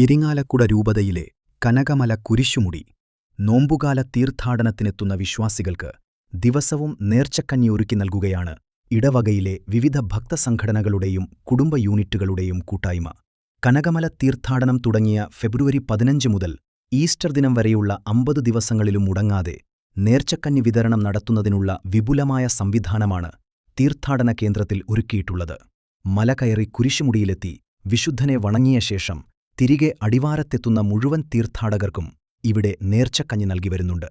ഇരിങ്ങാലക്കുട രൂപതയിലെ കനകമല കുരിശുമുടി നോമ്പുകാല തീർത്ഥാടനത്തിനെത്തുന്ന വിശ്വാസികൾക്ക് ദിവസവും നേർച്ചക്കഞ്ഞി ഒരുക്കി നൽകുകയാണ് ഇടവകയിലെ വിവിധ ഭക്തസംഘടനകളുടെയും കുടുംബ യൂണിറ്റുകളുടെയും കൂട്ടായ്മ. കനകമല തീർത്ഥാടനം തുടങ്ങിയ ഫെബ്രുവരി 15 മുതൽ ഈസ്റ്റർ ദിനം വരെയുള്ള 50 ദിവസങ്ങളിലും മുടങ്ങാതെ നേർച്ചക്കഞ്ഞി വിതരണം നടത്തുന്നതിനുള്ള വിപുലമായ സംവിധാനമാണ് തീർത്ഥാടന കേന്ദ്രത്തിൽ ഒരുക്കിയിട്ടുള്ളത്. മല കയറി കുരിശുമുടിയിലെത്തി വിശുദ്ധനെ വണങ്ങിയ ശേഷം തിരികെ അടിവാരത്തെത്തുന്ന മുഴുവൻ തീർത്ഥാടകർക്കും ഇവിടെ നേർച്ചക്കഞ്ഞി നൽകിവരുന്നുണ്ട്.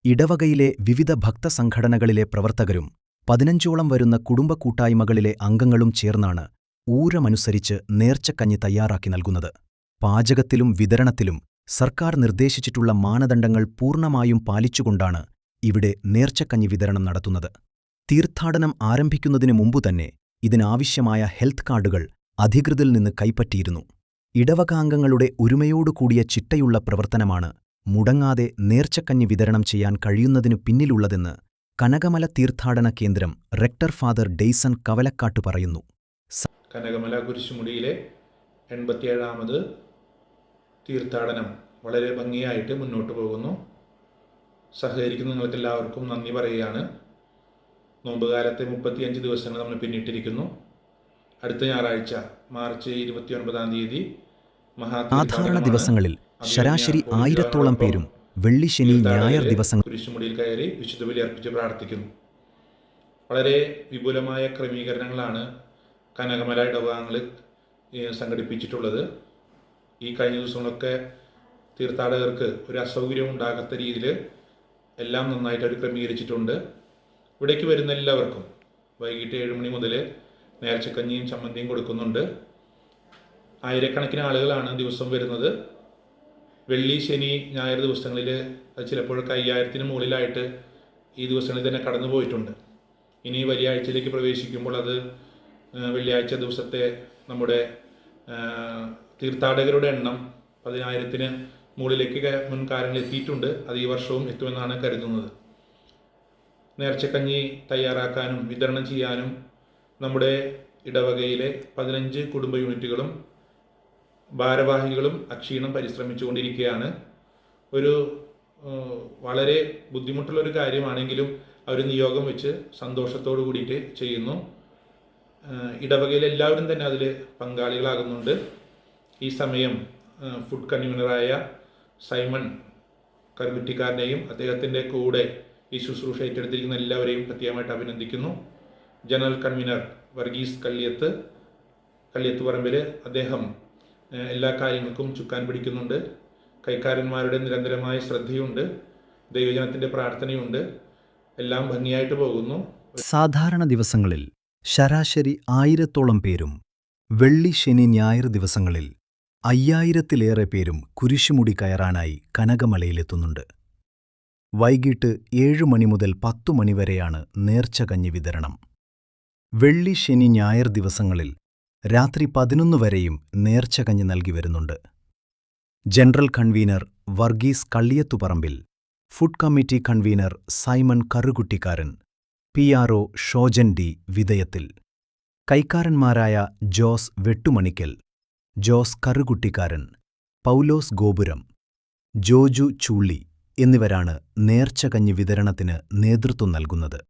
ഇടവകയിലെ വിവിധ ഭക്തസംഘടനകളിലെ പ്രവർത്തകരും 15ഓളം വരുന്ന കുടുംബ കൂട്ടായ്മകളിലെ അംഗങ്ങളും ചേർന്നാണ് ഊരമനുസരിച്ച് നേർച്ചക്കഞ്ഞി തയ്യാറാക്കി നൽകുന്നത്. പാചകത്തിലും വിതരണത്തിലും സർക്കാർ നിർദ്ദേശിച്ചിട്ടുള്ള മാനദണ്ഡങ്ങൾ പൂർണ്ണമായും പാലിച്ചുകൊണ്ടാണ് ഇവിടെ നേർച്ചക്കഞ്ഞി വിതരണം നടത്തുന്നത്. തീർത്ഥാടനം ആരംഭിക്കുന്നതിനു മുമ്പുതന്നെ ഇതിനാവശ്യമായ ഹെൽത്ത് കാർഡുകൾ അധികൃതരിൽ നിന്ന് കൈപ്പറ്റിയിരുന്നു. ഇടവകാംഗങ്ങളുടെ ഒരുമയോടുകൂടിയ ചിട്ടയുള്ള പ്രവർത്തനമാണ് മുടങ്ങാതെ നേർച്ചക്കഞ്ഞി വിതരണം ചെയ്യാൻ കഴിയുന്നതിനു പിന്നിലുള്ളതെന്ന് കനകമല തീർത്ഥാടന കേന്ദ്രം റെക്ടർ ഫാദർ ഡെയ്സൺ കവലക്കാട്ട് പറയുന്നു. കനകമല കുരിശുമുടിയിലെ 87ാമത് തീർത്ഥാടനം വളരെ ഭംഗിയായിട്ട് മുന്നോട്ട് പോകുന്നു. സഹകരിക്കുന്ന നിങ്ങൾക്കെല്ലാവർക്കും നന്ദി പറയുകയാണ്. നോമ്പുകാലത്തെ 35 ദിവസങ്ങൾ നമ്മൾ പിന്നിട്ടിരിക്കുന്നു. അടുത്ത ഞായറാഴ്ച മാർച്ച് 29-ാം തീയതി സാധാരണ ദിവസങ്ങളിൽ ശരാശരി 1000ഓളം പേരും വെള്ളി, ശനി, ഞായർ ദിവസങ്ങൾ കുരിശുമുടിയിൽ കയറി വിശുദ്ധ ബലി അർപ്പിച്ച് പ്രാർത്ഥിക്കുന്നു. വളരെ വിപുലമായ ക്രമീകരണങ്ങളാണ് കനകമല ഇടവകങ്ങൾ സംഘടിപ്പിച്ചിട്ടുള്ളത്. ഈ കഴിഞ്ഞ ദിവസങ്ങളൊക്കെ തീർത്ഥാടകർക്ക് ഒരു അസൗകര്യം ഉണ്ടാകാത്ത രീതിയിൽ എല്ലാം നന്നായിട്ട് അവർ ക്രമീകരിച്ചിട്ടുണ്ട്. ഇവിടേക്ക് വരുന്ന എല്ലാവർക്കും വൈകിട്ട് 7 മണി മുതൽ നേർച്ചക്കഞ്ഞിയും ചമ്മന്തിയും കൊടുക്കുന്നുണ്ട്. ആയിരക്കണക്കിന് ആളുകളാണ് ദിവസം വരുന്നത്. വെള്ളി, ശനി, ഞായർ ദിവസങ്ങളിൽ ചിലപ്പോഴൊക്കെ 5000-ന് മുകളിലായിട്ട് ഈ ദിവസങ്ങളിൽ തന്നെ കടന്നു പോയിട്ടുണ്ട്. ഇനി വലിയ ആഴ്ചയിലേക്ക് പ്രവേശിക്കുമ്പോൾ അത് വെള്ളിയാഴ്ച ദിവസത്തെ നമ്മുടെ തീർത്ഥാടകരുടെ എണ്ണം 10,000-ന് മുകളിലേക്ക് മുൻകാലങ്ങളിൽ എത്തിയിട്ടുണ്ട്. അത് ഈ വർഷവും എത്തുമെന്നാണ് കരുതുന്നത്. നേർച്ചക്കഞ്ഞി തയ്യാറാക്കാനും വിതരണം ചെയ്യാനും നമ്മുടെ ഇടവകയിലെ 15 കുടുംബ യൂണിറ്റുകളും ഭാരവാഹികളും അക്ഷീണം പരിശ്രമിച്ചുകൊണ്ടിരിക്കുകയാണ്. ഒരു വളരെ ബുദ്ധിമുട്ടുള്ളൊരു കാര്യമാണെങ്കിലും അവർ നിയോഗം വെച്ച് സന്തോഷത്തോടു കൂടിയിട്ട് ചെയ്യുന്നു. ഇടവകയിലെ എല്ലാവരും തന്നെ അതിൽ പങ്കാളികളാകുന്നുണ്ട്. ഈ സമയം ഫുഡ് കൺവീനറായ സൈമൺ കറുകുറ്റിക്കാരനെയും അദ്ദേഹത്തിൻ്റെ കൂടെ ഈ ശുശ്രൂഷ ഏറ്റെടുത്തിരിക്കുന്ന എല്ലാവരെയും പ്രത്യേകമായിട്ട് അഭിനന്ദിക്കുന്നു. ജനറൽ കൺവീനർ വർഗീസ് കള്ളിയത്ത് പറമ്പിൽ അദ്ദേഹം എല്ലാ കാര്യങ്ങൾക്കും ചുക്കാൻ പിടിക്കുന്നുണ്ട്. കൈക്കാരന്മാരുടെ നിരന്തരമായ ശ്രദ്ധയുണ്ട്, ദൈവജനത്തിൻ്റെ പ്രാർത്ഥനയുണ്ട്. എല്ലാം ഭംഗിയായിട്ട് പോകുന്നു. സാധാരണ ദിവസങ്ങളിൽ ശരാശരി 1000ഓളം പേരും വെള്ളി, ശനി, ഞായർ ദിവസങ്ങളിൽ 5000-ലേറെ പേരും കുരിശുമുടി കയറാനായി കനകമലയിലെത്തുന്നുണ്ട്. വൈകിട്ട് 7 മണി മുതൽ 10 മണി വരെയാണ് നേർച്ചകഞ്ഞി വിതരണം. വെള്ളി, ശനി, ഞായർ ദിവസങ്ങളിൽ രാത്രി 11 വരെയും നേർച്ചകഞ്ഞി നൽകി വരുന്നുണ്ട്. General convener Varghese Kalliyathuparambil, food committee convener Simon Karukuttikkaran, PRO Shojan D Vithayathil, കൈക്കാരന്മാരായ ജോസ് വെട്ടുമണിക്കൽ, ജോസ് കറുകുട്ടിക്കാരൻ, പൗലോസ് ഗോപുരം, ജോജു ചൂള്ളി എന്നിവരാണ് നേർച്ചകഞ്ഞി വിതരണത്തിന് നേതൃത്വം നൽകുന്നത്.